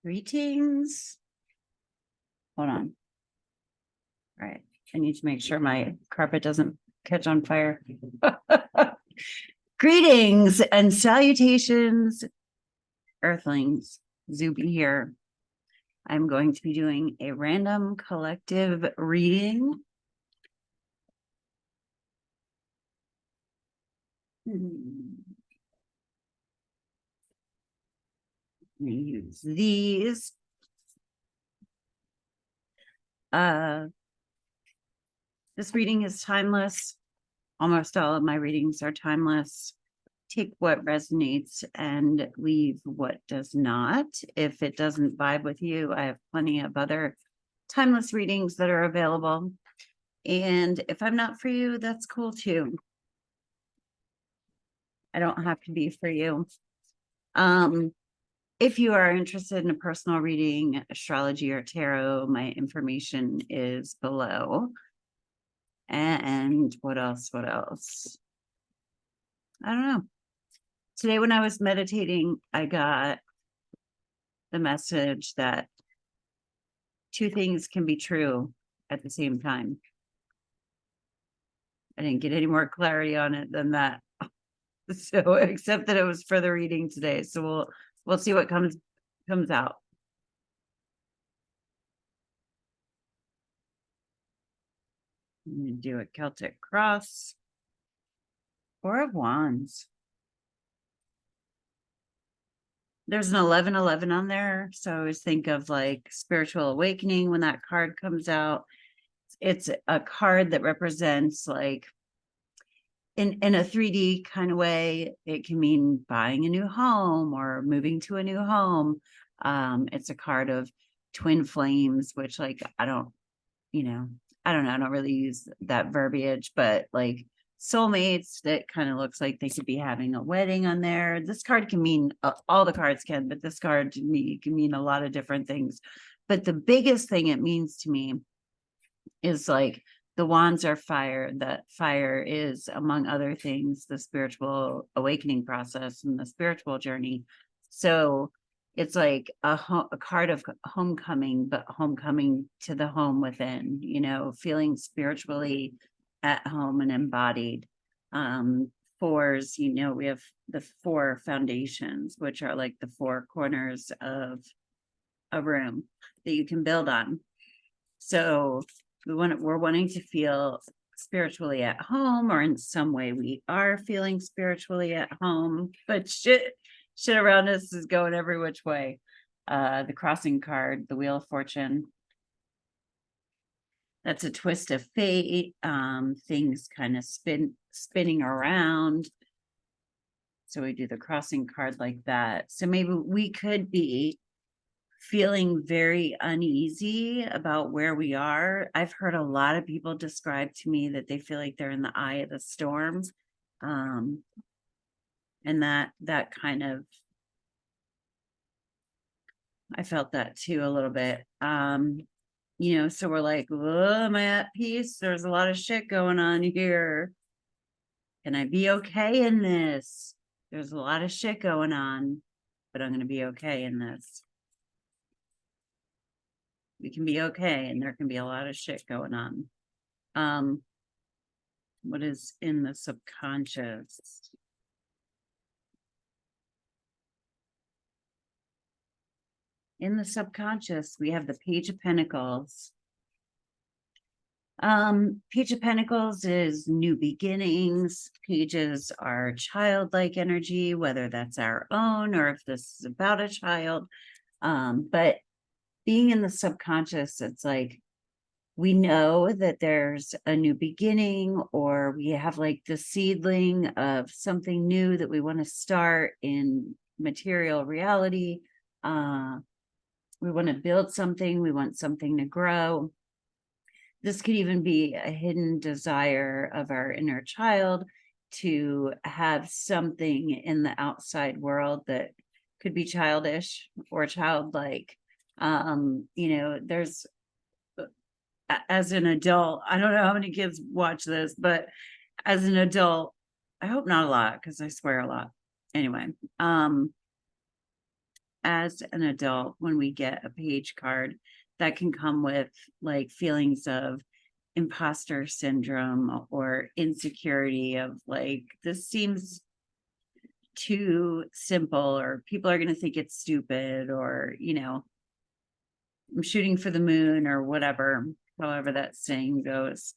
Greetings. Hold on. All right. I need to make sure my carpet doesn't catch on fire. Greetings and salutations, Earthlings. Zube here. I'm going to be doing a random collective reading. Use these. This reading is timeless. Almost all of my readings are timeless. Take what resonates and leave what does not. If it doesn't vibe with you, I have plenty of other timeless readings that are available. And if I'm not for you, that's cool too. I don't have to be for you. If you are interested in a personal reading, astrology or tarot, my information is below. And what else? What else? I don't know. Today when I was meditating, I got the message that two things can be true at the same time. I didn't get any more clarity on it than that. So except that it was for the reading today. So we'll see what comes out. I'm gonna do a Celtic cross. Four of Wands. There's an 1111 on there. So I always think of like spiritual awakening when that card comes out. It's a card that represents like in a 3D kind of way. It can mean buying a new home or moving to a new home. It's a card of twin flames, which like, I don't know. I don't really use that verbiage, but like soulmates, that kind of looks like they could be having a wedding on there. This card can mean, all the cards can, but this card to me can mean a lot of different things. But the biggest thing it means to me is like the wands are fire. That fire is, among other things, the spiritual awakening process and the spiritual journey. So it's like a card of homecoming, but homecoming to the home within, feeling spiritually at home and embodied. Fours, we have the four foundations, which are like the four corners of a room that you can build on. So we're wanting to feel spiritually at home, or in some way we are feeling spiritually at home, but shit around us is going every which way. The crossing card, the Wheel of Fortune. That's a twist of fate. Things kind of spinning around. So we do the crossing card like that. So maybe we could be feeling very uneasy about where we are. I've heard a lot of people describe to me that they feel like they're in the eye of the storm. And that kind of, I felt that too a little bit. So we're like, oh, am I at peace? There's a lot of shit going on here. Can I be okay in this? There's a lot of shit going on, but I'm going to be okay in this. We can be okay, and there can be a lot of shit going on. What is in the subconscious? In the subconscious, we have the Page of Pentacles. Page of Pentacles is new beginnings. Pages are childlike energy, whether that's our own or if this is about a child. But being in the subconscious, it's like we know that there's a new beginning, or we have like the seedling of something new that we want to start in material reality. We want to build something. We want something to grow. This could even be a hidden desire of our inner child to have something in the outside world that could be childish or childlike. There's, as an adult, I don't know how many kids watch this, but as an adult, I hope not a lot, because I swear a lot. Anyway, as an adult, when we get a page card, that can come with like feelings of imposter syndrome or insecurity of like, this seems too simple, or people are going to think it's stupid, or, I'm shooting for the moon, or whatever, however that saying goes.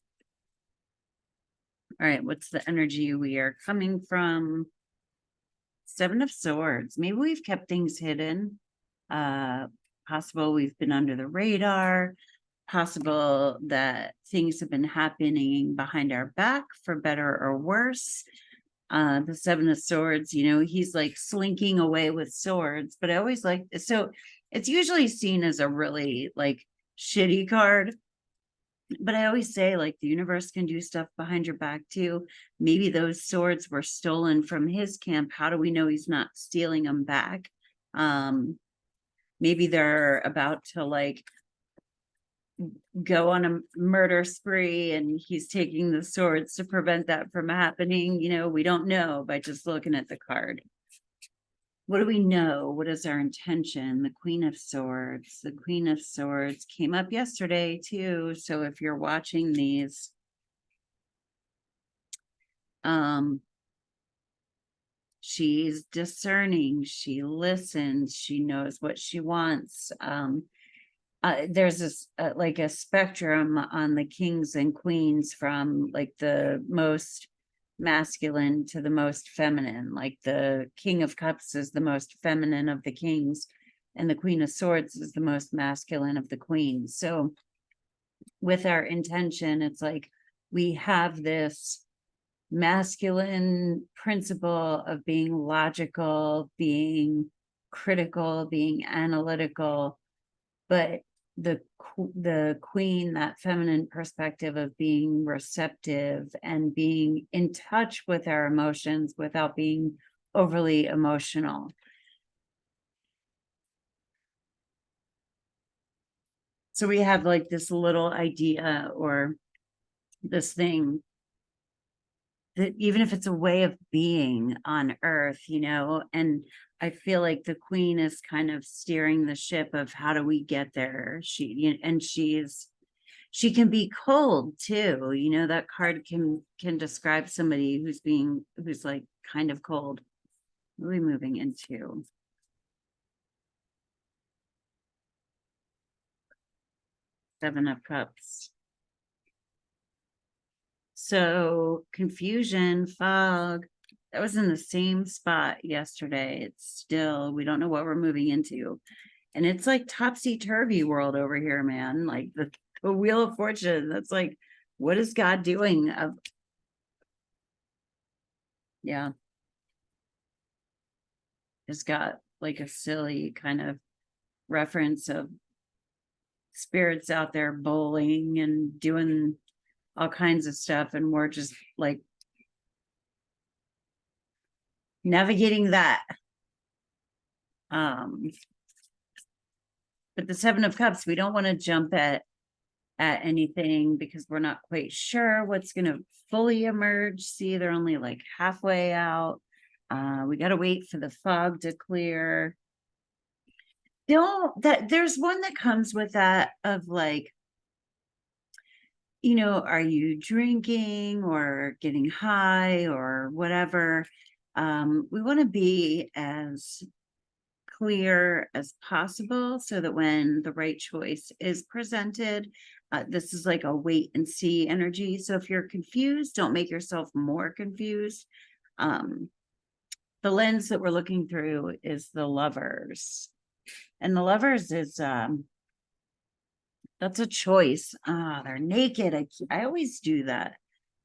All right, what's the energy we are coming from? 7 of Swords. Maybe we've kept things hidden. Possible we've been under the radar. Possible that things have been happening behind our back, for better or worse. The 7 of Swords, he's like slinking away with swords, but I always like, so it's usually seen as a really like shitty card. But I always say, like, the universe can do stuff behind your back too. Maybe those swords were stolen from his camp. How do we know he's not stealing them back? Maybe they're about to like go on a murder spree and he's taking the swords to prevent that from happening. We don't know by just looking at the card. What do we know? What is our intention? The Queen of Swords. The Queen of Swords came up yesterday too. So if you're watching these, she's discerning, she listens, she knows what she wants. There's this like a spectrum on the kings and queens, from like the most masculine to the most feminine. Like the King of Cups is the most feminine of the kings, and the Queen of Swords is the most masculine of the queens. So with our intention, it's like we have this masculine principle of being logical, being critical, being analytical, but the queen, that feminine perspective of being receptive and being in touch with our emotions without being overly emotional. So we have like this little idea or this thing that even if it's a way of being on earth, and I feel like the queen is kind of steering the ship of how do we get there. She can be cold too. That card can describe somebody who's like kind of cold. What are we moving into? Seven of Cups. So confusion, fog, that was in the same spot yesterday. It's still, we don't know what we're moving into. And it's like topsy-turvy world over here, man. Like the Wheel of Fortune. That's like, what is God doing? Yeah. It's got like a silly kind of reference of spirits out there bowling and doing all kinds of stuff. And we're just like navigating that. But the 7 of Cups, we don't want to jump at anything because we're not quite sure what's going to fully emerge. See, they're only like halfway out. We got to wait for the fog to clear. There's one that comes with that of like, are you drinking or getting high or whatever? We want to be as clear as possible so that when the right choice is presented, this is like a wait and see energy. So if you're confused, don't make yourself more confused. The lens that we're looking through is the Lovers. And the Lovers is, that's a choice. They're naked. I always do that.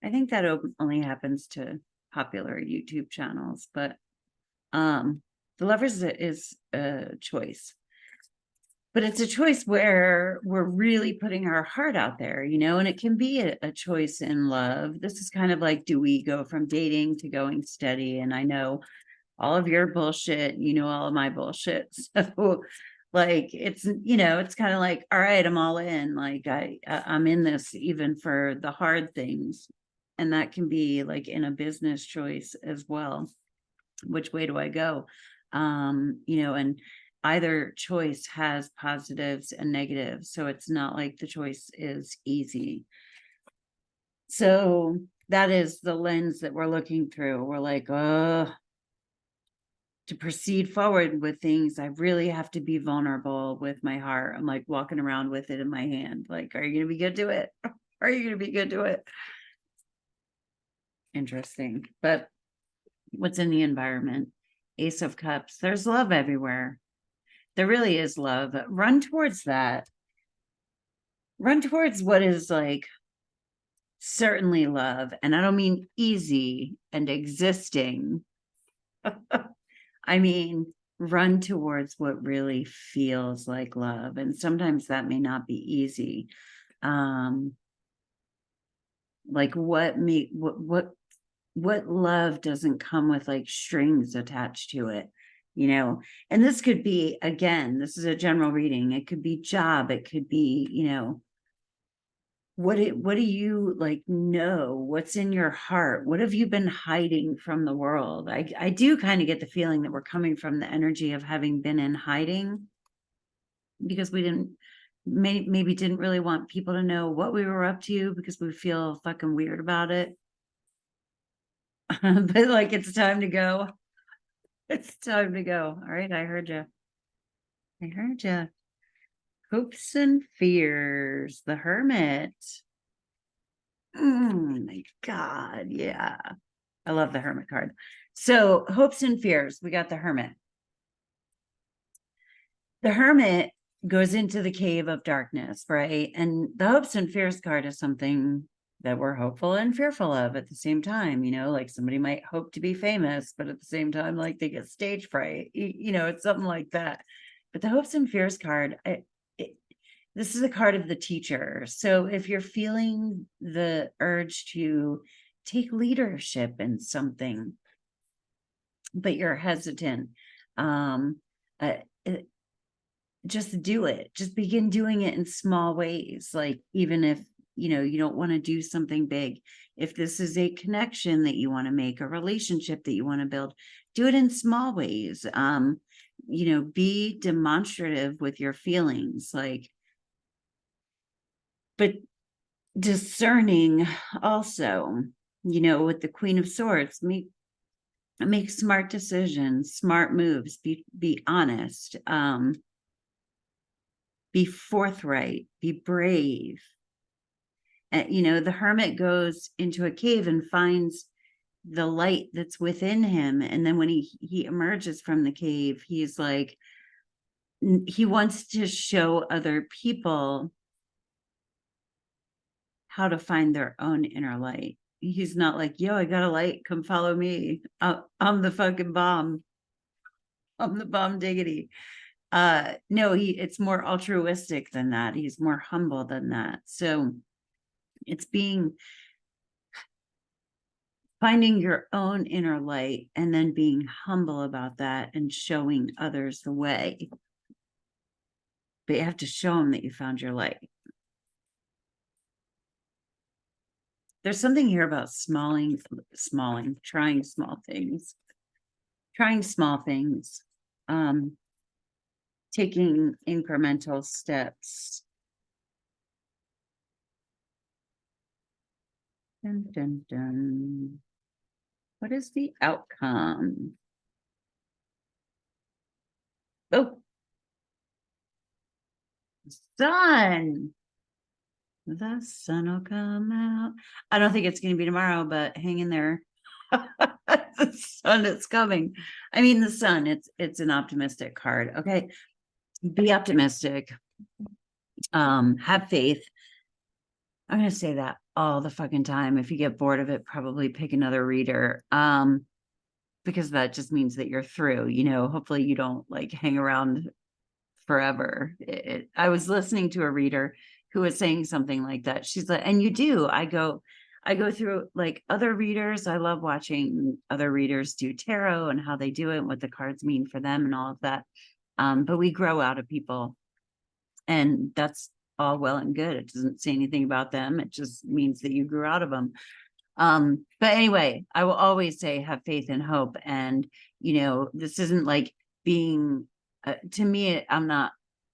I think that only happens to popular YouTube channels, but the Lovers is a choice. But it's a choice where we're really putting our heart out there, and it can be a choice in love. This is kind of like, do we go from dating to going steady? And I know all of your bullshit, all of my bullshit. So like, it's kind of like, all right, I'm all in. Like I'm in this even for the hard things. And that can be like in a business choice as well. Which way do I go? And either choice has positives and negatives. So it's not like the choice is easy. So that is the lens that we're looking through. We're like, oh, to proceed forward with things, I really have to be vulnerable with my heart. I'm like walking around with it in my hand. Like, are you going to be good to it? Are you going to be good to it? Interesting. But what's in the environment? Ace of Cups. There's love everywhere. There really is love. Run towards that. Run towards what is like certainly love. And I don't mean easy and existing. I mean, run towards what really feels like love. And sometimes that may not be easy. Like what love doesn't come with like strings attached to it, you know? And this could be, again, this is a general reading. It could be job. It could be, you know, what do you like know? What's in your heart? What have you been hiding from the world? I do kind of get the feeling that we're coming from the energy of having been in hiding because we maybe didn't really want people to know what we were up to because we feel fucking weird about it. But like, it's time to go. It's time to go. All right. I heard you. I heard you. Hopes and fears. The Hermit. Oh my God. Yeah. I love the Hermit card. So hopes and fears. We got the Hermit. The Hermit goes into the cave of darkness, right? And the hopes and fears card is something that we're hopeful and fearful of at the same time. You know, like somebody might hope to be famous, but at the same time, like they get stage fright. You know, it's something like that. But the hopes and fears card, this is a card of the teacher. So if you're feeling the urge to take leadership in something, but you're hesitant, just do it. Just begin doing it in small ways. Like even if, you know, you don't want to do something big, if this is a connection that you want to make, a relationship that you want to build, do it in small ways. You know, be demonstrative with your feelings, like, but discerning also, you know, with the Queen of Swords, make smart decisions, smart moves, be honest, be forthright, be brave. And, you know, the Hermit goes into a cave and finds the light that's within him. And then when he emerges from the cave, he's like, he wants to show other people how to find their own inner light. He's not like, yo, I got a light, come follow me. I'm the fucking bomb. I'm the bomb diggity. No, it's more altruistic than that. He's more humble than that. So it's finding your own inner light and then being humble about that and showing others the way. But you have to show them that you found your light. There's something here about trying small things, taking incremental steps. Dun, dun, dun. What is the outcome? Oh, sun. The sun will come out. I don't think it's going to be tomorrow, but hang in there. The sun is coming. I mean, the sun, it's an optimistic card. Okay. Be optimistic. Have faith. I'm going to say that all the fucking time. If you get bored of it, probably pick another reader. Because that just means that you're through, you know, hopefully you don't like hang around forever. I was listening to a reader who was saying something like that. She's like, and you do, I go through like other readers. I love watching other readers do tarot and how they do it and what the cards mean for them and all of that. But we grow out of people and that's all well and good. It doesn't say anything about them. It just means that you grew out of them. But anyway, I will always say have faith and hope. And, you know, this isn't like being To me, I'm not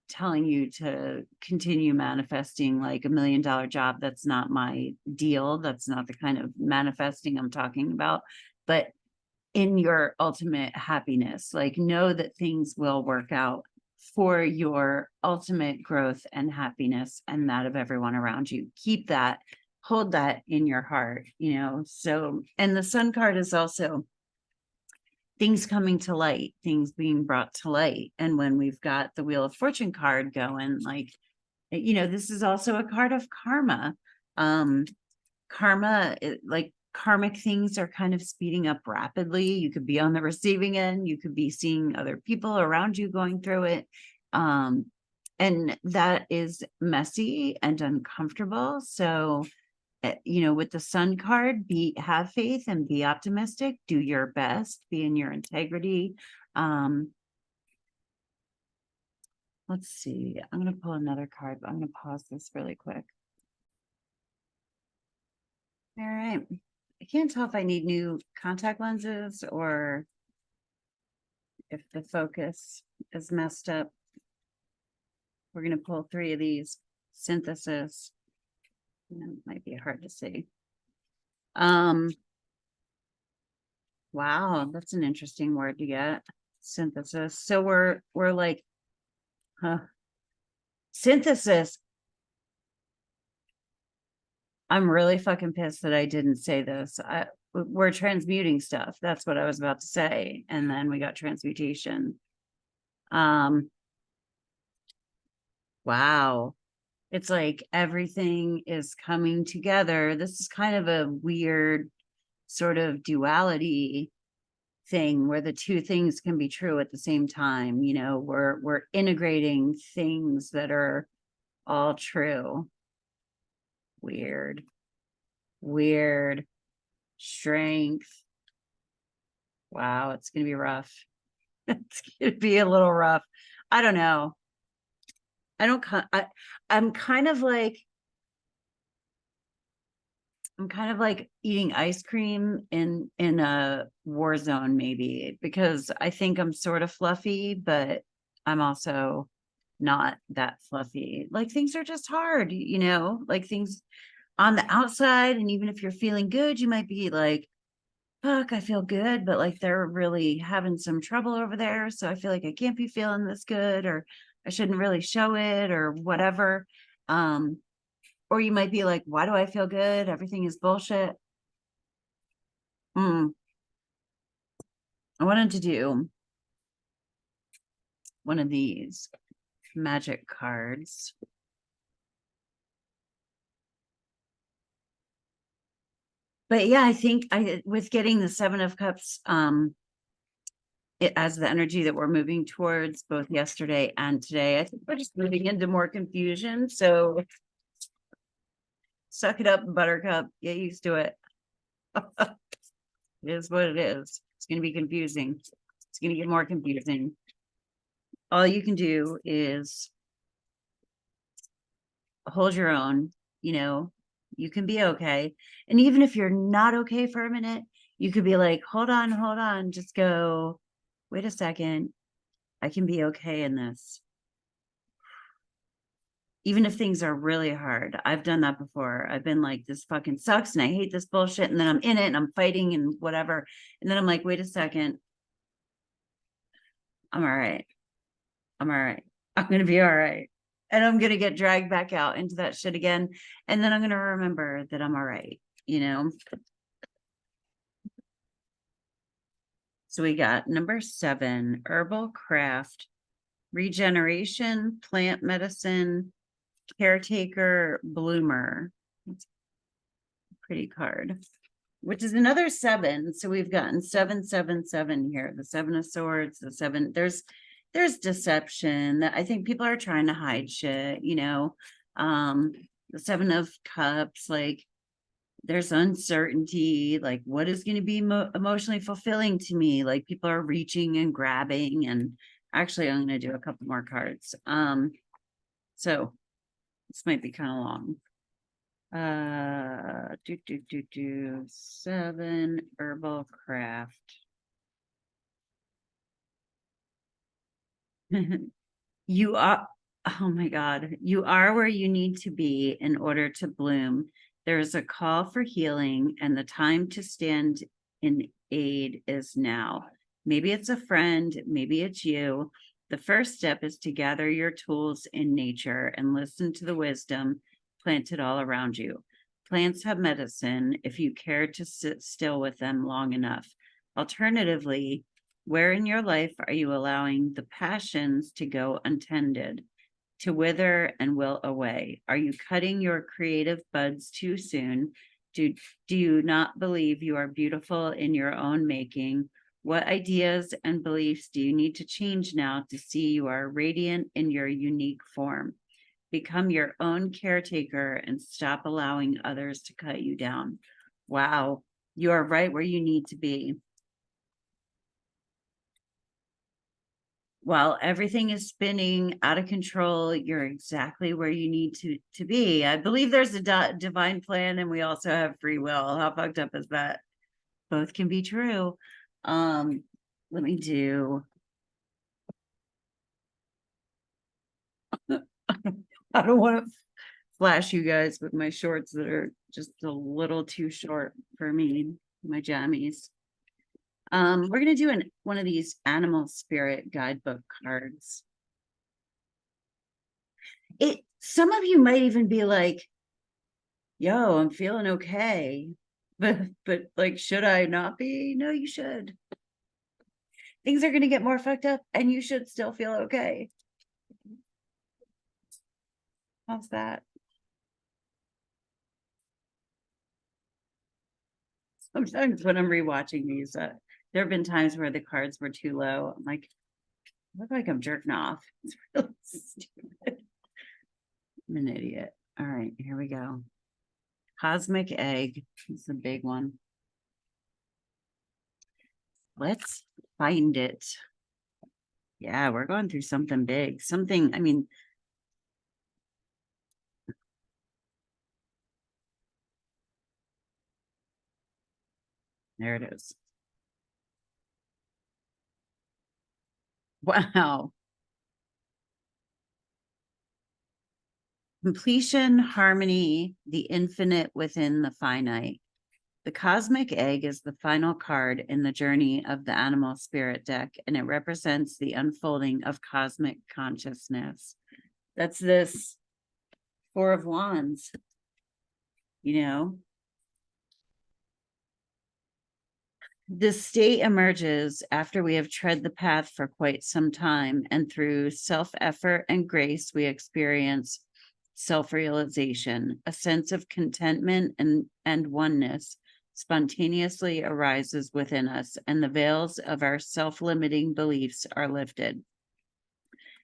telling you to continue manifesting like $1 million job. That's not my deal. That's not the kind of manifesting I'm talking about. But in your ultimate happiness, like know that things will work out for your ultimate growth and happiness and that of everyone around you. Keep that, hold that in your heart, you know. So, and the sun card is also things coming to light, things being brought to light. And when we've got the Wheel of Fortune card going, like, you know, this is also a card of karma. Karma, like karmic things are kind of speeding up rapidly. You could be on the receiving end, you could be seeing other people around you going through it. And that is messy and uncomfortable. So, you know, with the sun card, have faith and be optimistic, do your best, be in your integrity. Let's see, I'm going to pull another card, but I'm going to pause this really quick. All right. I can't tell if I need new contact lenses or if the focus is messed up. We're going to pull 3 of these. Synthesis. It might be hard to see. Wow, that's an interesting word to get. Synthesis. So we're like, synthesis. I'm really fucking pissed that I didn't say this. We're transmuting stuff. That's what I was about to say. And then we got transmutation. Wow. It's like everything is coming together. This is kind of a weird sort of duality thing where the two things can be true at the same time. You know, we're integrating things that are all true. Weird. Strength. Wow, it's gonna be rough. It's gonna be a little rough. I don't know. I'm kind of like eating ice cream in a war zone, maybe, because I think I'm sort of fluffy, but I'm also not that fluffy. Like things are just hard, you know, like things on the outside. And even if you're feeling good, you might be like, fuck, I feel good, but like they're really having some trouble over there. So I feel like I can't be feeling this good, or I shouldn't really show it, or whatever. Or you might be like, why do I feel good? Everything is bullshit. I wanted to do one of these magic cards. But yeah, I think with getting the 7 of Cups, as the energy that we're moving towards both yesterday and today, I think we're just moving into more confusion. So suck it up, buttercup, get used to it. It is what it is. It's going to be confusing. It's going to get more confusing. All you can do is hold your own, you know, you can be okay. And even if you're not okay for a minute, you could be like, hold on, just go, wait a second, I can be okay in this. Even if things are really hard. I've done that before. I've been like, this fucking sucks and I hate this bullshit. And then I'm in it and I'm fighting and whatever. And then I'm like, wait a second, I'm all right. I'm all right. I'm going to be all right. And I'm going to get dragged back out into that shit again. And then I'm going to remember that I'm all right, you know? So we got number 7, herbal craft, regeneration, plant medicine, caretaker, bloomer. That's a pretty card, which is another 7. So we've gotten 777 here. The 7 of Swords, the 7. There's deception that I think people are trying to hide shit, you know. The 7 of Cups, like there's uncertainty, like what is going to be emotionally fulfilling to me? Like people are reaching and grabbing, and actually I'm going to do a couple more cards. So this might be kind of long. 7 herbal craft. You are, oh my God, you are where you need to be in order to bloom. There is a call for healing, and the time to stand in aid is now. Maybe it's a friend, maybe it's you. The first step is to gather your tools in nature and listen to the wisdom planted all around you. Plants have medicine if you care to sit still with them long enough. Alternatively, where in your life are you allowing the passions to go untended, to wither and wilt away? Are you cutting your creative buds too soon? Do you not believe you are beautiful in your own making? What ideas and beliefs do you need to change now to see you are radiant in your unique form? Become your own caretaker and stop allowing others to cut you down. Wow, you are right where you need to be. While everything is spinning out of control, you're exactly where you need to be. I believe there's a divine plan, and we also have free will. How fucked up is that? Both can be true. Let me do. I don't want to flash you guys with my shorts that are just a little too short for me, my jammies. We're gonna do one of these animal spirit guidebook cards. Some of you might even be like, yo, I'm feeling okay. But like, should I not be? No, you should. Things are gonna get more fucked up and you should still feel okay. How's that? Sometimes when I'm rewatching these, there have been times where the cards were too low. I'm like, I look like I'm jerking off. It's really stupid. I'm an idiot. All right, here we go. Cosmic egg is the big one. Let's find it. Yeah, we're going through something big. Something, I mean, there it is. Wow. Completion, harmony, the infinite within the finite. The cosmic egg is the final card in the journey of the animal spirit deck, and it represents the unfolding of cosmic consciousness. That's this Four of Wands, you know? This state emerges after we have tread the path for quite some time, and through self-effort and grace, we experience self-realization. A sense of contentment and oneness spontaneously arises within us, and the veils of our self-limiting beliefs are lifted.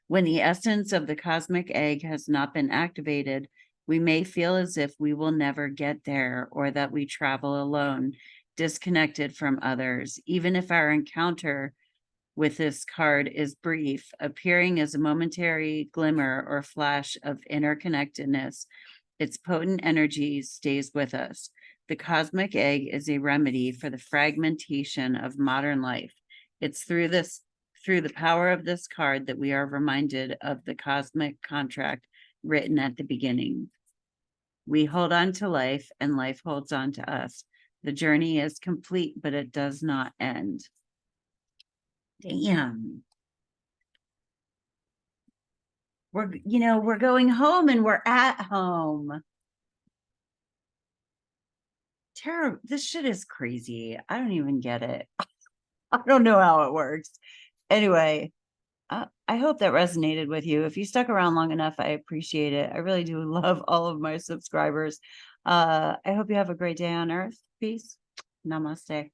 When the essence of the cosmic egg has not been activated, we may feel as if we will never get there, or that we travel alone, disconnected from others. Even if our encounter with this card is brief, appearing as a momentary glimmer or flash of interconnectedness, its potent energy stays with us. The cosmic egg is a remedy for the fragmentation of modern life. It's through the power of this card that we are reminded of the cosmic contract written at the beginning. We hold on to life, and life holds on to us. The journey is complete, but it does not end. Damn. We're going home, and we're at home. Terrible. This shit is crazy. I don't even get it. I don't know how it works. Anyway, I hope that resonated with you. If you stuck around long enough, I appreciate it. I really do love all of my subscribers. I hope you have a great day on Earth. Peace. Namaste.